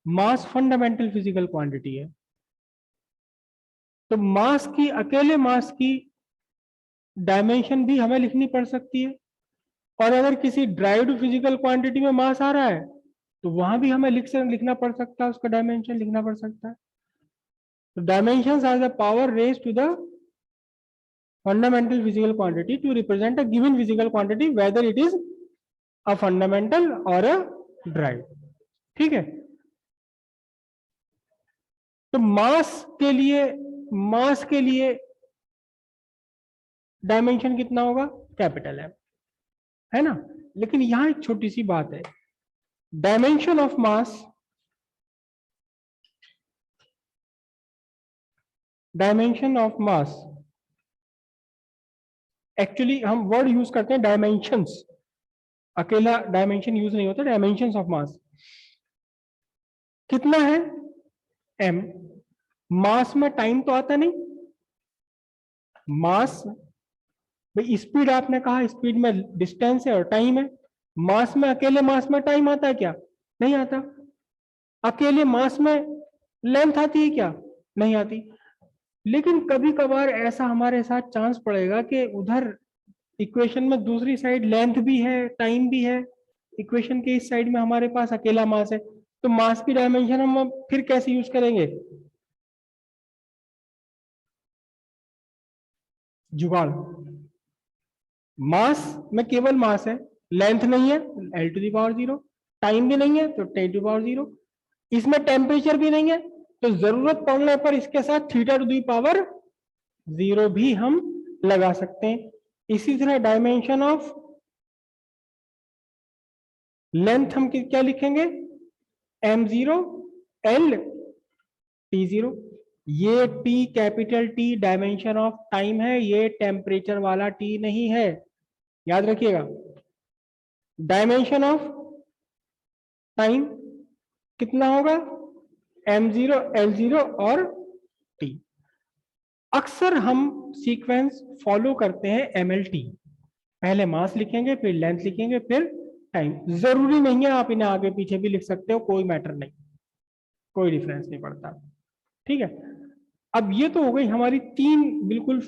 मास fundamental physical quantity है, तो मास की, अकेले मास की डायमेंशन भी हमें लिखनी पड़ सकती है। और अगर किसी ड्राइव्ड फिजिकल क्वांटिटी में मास आ रहा है तो वहां भी हमें लिखना पड़ सकता है, उसका डायमेंशन लिखना पड़ सकता है। तो dimensions are the power raise to the fundamental physical quantity to represent a given physical quantity whether it is a fundamental or a drive। ठीक है, तो मास के लिए डायमेंशन कितना होगा, कैपिटल एम, है ना। लेकिन यहां एक छोटी सी बात है, dimension of mass, dimension of mass, actually हम वर्ड यूज करते हैं डायमेंशंस, अकेला डायमेंशन यूज नहीं होता, डायमेंशंस ऑफ मास कितना है, एम। मास में टाइम तो आता नहीं, मास भाई स्पीड आपने कहा, स्पीड में डिस्टेंस है और टाइम है। मास में, अकेले मास में टाइम आता है क्या, नहीं आता। अकेले मास में लेंथ आती है क्या, नहीं आती। लेकिन कभी कभार ऐसा हमारे साथ चांस पड़ेगा कि उधर इक्वेशन में दूसरी साइड लेंथ भी है, टाइम भी है, इक्वेशन के इस साइड में हमारे पास अकेला मास है, तो मास की डायमेंशन हम अब फिर कैसे यूज करेंगे, जुगाड़। मास में केवल मास है, लेंथ नहीं है, L to the power zero, time भी नहीं है तो टेन टू पावर जीरो, इसमें टेम्परेचर भी नहीं है, तो जरूरत पड़ने पर इसके साथ theta to the power zero भी हम लगा सकते हैं। इसी तरह डायमेंशन ऑफ लेंथ हम क्या लिखेंगे, M zero L T zero. ये T capital T dimension of time है, ये टेम्परेचर वाला टी नहीं है, याद रखिएगा। डायमेंशन ऑफ टाइम कितना होगा, एम जीरो एल जीरो और टी। अक्सर हम सीक्वेंस फॉलो करते हैं एमएलटी, पहले मास लिखेंगे फिर लेंथ लिखेंगे फिर टाइम। जरूरी नहीं है, आप इन्हें आगे पीछे भी लिख सकते हो, कोई मैटर नहीं, कोई डिफरेंस नहीं पड़ता। ठीक है, अब ये तो हो गई हमारी तीन बिल्कुल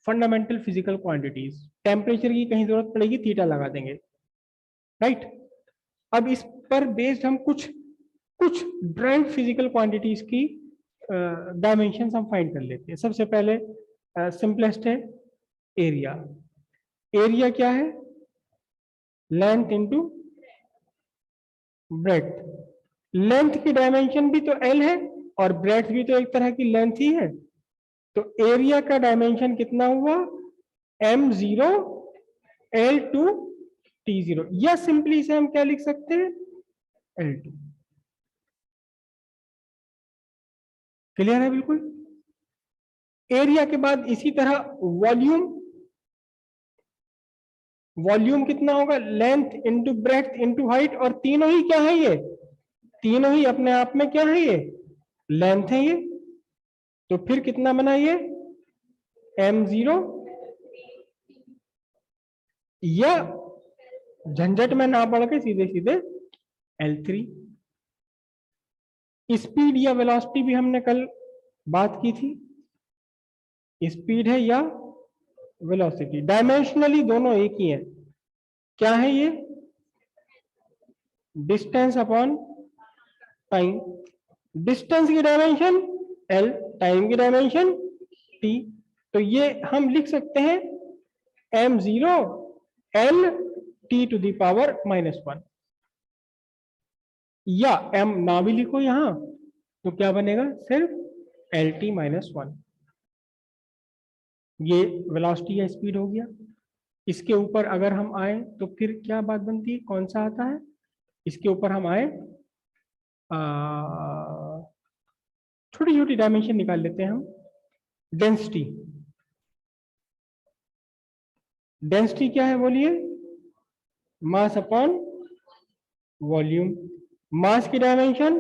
फंडामेंटल फिजिकल क्वांटिटीज। टेम्परेचर की कहीं जरूरत पड़ेगी थीटा लगा देंगे, राइट। अब इस पर बेस्ड हम कुछ कुछ ड्राइव फिजिकल क्वांटिटीज की डायमेंशन हम फाइंड कर लेते हैं। सबसे पहले सिंपलेस्ट है एरिया। एरिया क्या है, लेंथ इंटू ब्रेड्थ। लेंथ की डायमेंशन भी तो एल है और ब्रेड्थ भी तो एक तरह की लेंथ ही है, तो एरिया का डायमेंशन कितना हुआ, M zero L two T zero, या सिंपली से हम क्या लिख सकते हैं, एल टू। क्लियर है बिल्कुल। एरिया के बाद इसी तरह वॉल्यूम, वॉल्यूम कितना होगा, length into breadth into height, और तीनों ही क्या है, ये तीनों ही अपने आप में क्या है, ये लेंथ है ये। तो फिर कितना बना ये, एम जीरो, या झंझट में ना पड़ के सीधे सीधे L3। स्पीड या वेलोसिटी भी हमने कल बात की थी, स्पीड है या वेलोसिटी, डायमेंशनली दोनों एक ही है। क्या है ये, डिस्टेंस अपॉन टाइम। डिस्टेंस की डायमेंशन L, टाइम की डायमेंशन T। तो ये हम लिख सकते हैं m zero L T to the power -1, या m ना भी लिखो यहां तो क्या बनेगा, सिर्फ LT -1। ये वेलोसिटी या स्पीड हो गया। इसके ऊपर अगर हम आए तो फिर क्या बात बनती है, कौन सा आता है, इसके ऊपर हम आए, छोटी छोटी डायमेंशन निकाल लेते हैं हम। डेंसिटी, डेंसिटी क्या है बोलिए, मास अपॉन वॉल्यूम। मास की डायमेंशन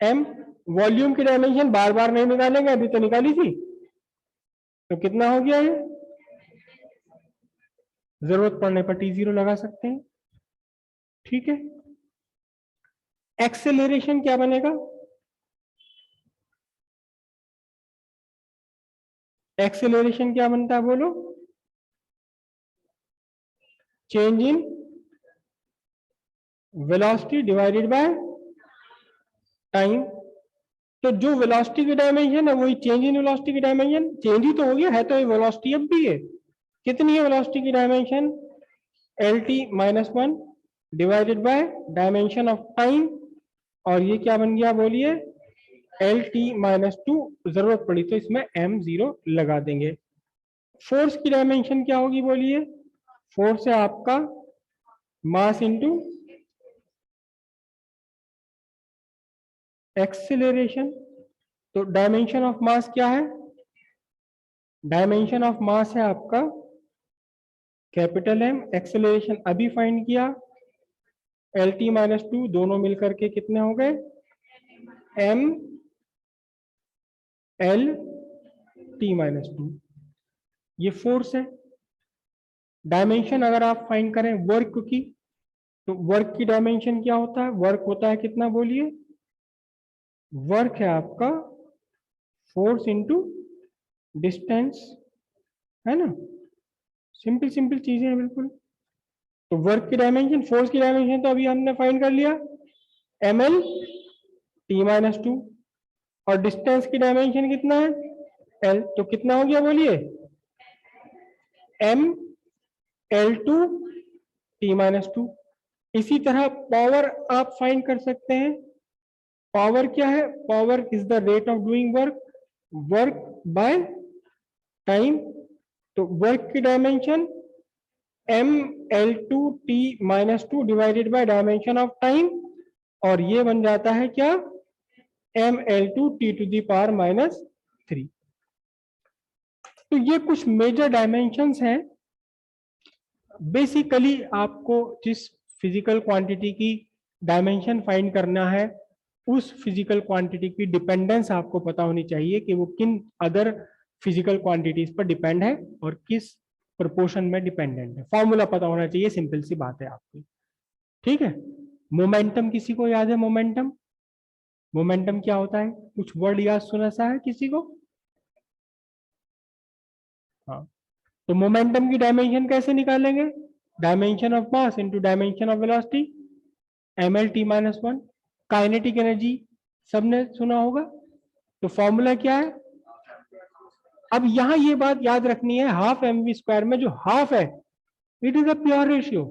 m, वॉल्यूम की डायमेंशन बार बार नहीं निकालेंगे, अभी तो निकाली थी, तो कितना हो गया ये, जरूरत पड़ने पर T0 लगा सकते हैं। ठीक है, एक्सेलरेशन क्या बनेगा, एक्सेलरेशन क्या बनता है बोलो? Change in velocity divided by time. तो जो वेलोसिटी की डायमेंशन है वही चेंज इन वेलोसिटी की डायमेंशन, चेंज ही तो हो गया है, तो ये वेलोसिटी अब भी है। कितनी है वेलोसिटी की dimension? L T minus one divided by dimension of time, और ये क्या बन गया बोलिए? L T minus to. जरूरत पड़ी तो इसमें एम जीरो लगा देंगे। फोर्स की डायमेंशन क्या होगी बोलिए? फोर्स है आपका मास इंटू एक्सेलरेशन। तो डायमेंशन ऑफ मास क्या है? डायमेंशन ऑफ मास है आपका कैपिटल एम। एक्सेलरेशन अभी फाइंड किया, एल टी माइनस टू, दोनों मिलकर के कितने हो गए? M L T minus two. ये फोर्स है। डायमेंशन अगर आप फाइंड करें वर्क की, तो वर्क की डायमेंशन क्या होता है? वर्क होता है कितना बोलिए? वर्क है आपका फोर्स इंटू डिस्टेंस, है ना? सिंपल सिंपल चीजें हैं बिल्कुल। तो वर्क की डायमेंशन, फोर्स की डायमेंशन तो अभी हमने फाइंड कर लिया, M L T minus two. और डिस्टेंस की डायमेंशन कितना है? एल। तो कितना हो गया बोलिए? M L two T minus two. इसी तरह पावर आप फाइंड कर सकते हैं। पावर क्या है? Power is the rate of doing work, work by time. तो वर्क की dimension M L two T minus two divided by dimension of time, और ये बन जाता है क्या? M L two T to the power minus three. तो ये कुछ मेजर डायमेंशंस हैं। बेसिकली आपको जिस फिजिकल क्वांटिटी की डायमेंशन फाइंड करना है, उस फिजिकल क्वांटिटी की डिपेंडेंस आपको पता होनी चाहिए कि वो किन अदर फिजिकल क्वांटिटीज पर डिपेंड है और किस प्रोपोर्शन में डिपेंडेंट है। फॉर्मूला पता होना चाहिए, सिंपल सी बात है आपकी। ठीक है। मोमेंटम किसी को याद है? मोमेंटम, मोमेंटम क्या होता है? कुछ वर्ड याद सुना सा है किसी को? हाँ। तो मोमेंटम की डायमेंशन कैसे निकालेंगे? Dimension of mass into dimension of velocity, M L T minus one. Kinetic energy सबने सुना होगा। तो फॉर्मूला क्या है? अब यहां ये बात याद रखनी है, हाफ एम वी स्क्वायर में जो हाफ है, it is a pure ratio,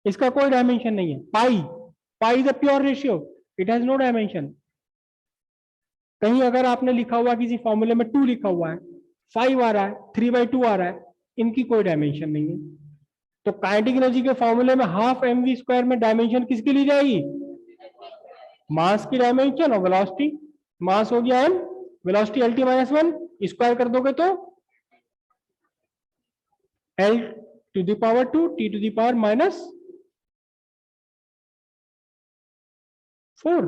इसका कोई डायमेंशन नहीं है। Pi, pi is a pure ratio, it has no dimension. कहीं अगर आपने लिखा हुआ किसी फॉर्मूले में 2 लिखा हुआ है, 5 आ रहा है, 3/2 आ रहा है, इनकी कोई डायमेंशन नहीं है। तो काइनेटिक एनर्जी के फॉर्मूले में हाफ एम वी स्क्वायर में डायमेंशन किसकी ली जाएगी? मास की डायमेंशन और वेलोसिटी। मास हो गया M, velocity L T minus one, square कर दोगे तो L to the power two T to the power minus 4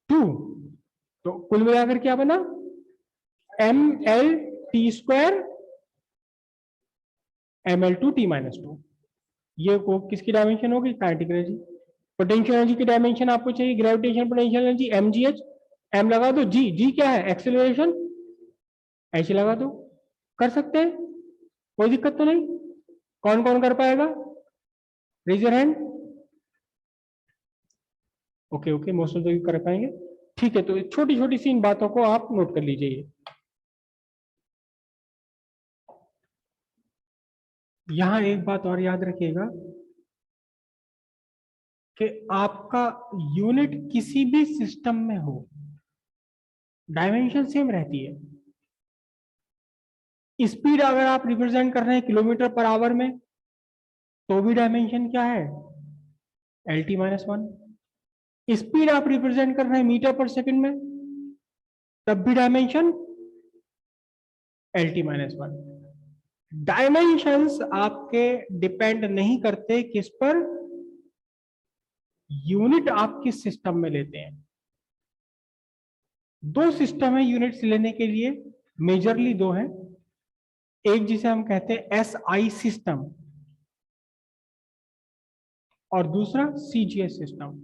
2। तो कुल मिलाकर क्या बना? M L T square M L two T minus two. ये को किसकी डायमेंशन होगी? Kinetic energy. पोटेंशियल एनर्जी की डायमेंशन आपको चाहिए, gravitation potential energy M G H. M लगा दो, जी, जी क्या है? एक्सेलरेशन, ऐसे लगा दो। कर सकते हैं, कोई दिक्कत तो नहीं। कौन कौन कर पाएगा? Raise your hand. Okay okay, most of कर पाएंगे। ठीक है, तो छोटी छोटी सी इन बातों को आप नोट कर लीजिए। यहां एक बात और याद रखिएगा कि आपका यूनिट किसी भी सिस्टम में हो, डायमेंशन सेम रहती है। स्पीड अगर आप रिप्रेजेंट कर रहे हैं किलोमीटर पर आवर में, तो भी डायमेंशन क्या है? L T minus one. Speed आप रिप्रेजेंट कर रहे हैं मीटर पर सेकंड में, तब भी dimension L T minus one. Dimensions आपके डिपेंड नहीं करते किस पर? यूनिट आप किस सिस्टम में लेते हैं। दो सिस्टम है यूनिट्स लेने के लिए, मेजरली दो हैं। एक जिसे हम कहते हैं एस आई सिस्टम, और दूसरा सीजीएस सिस्टम।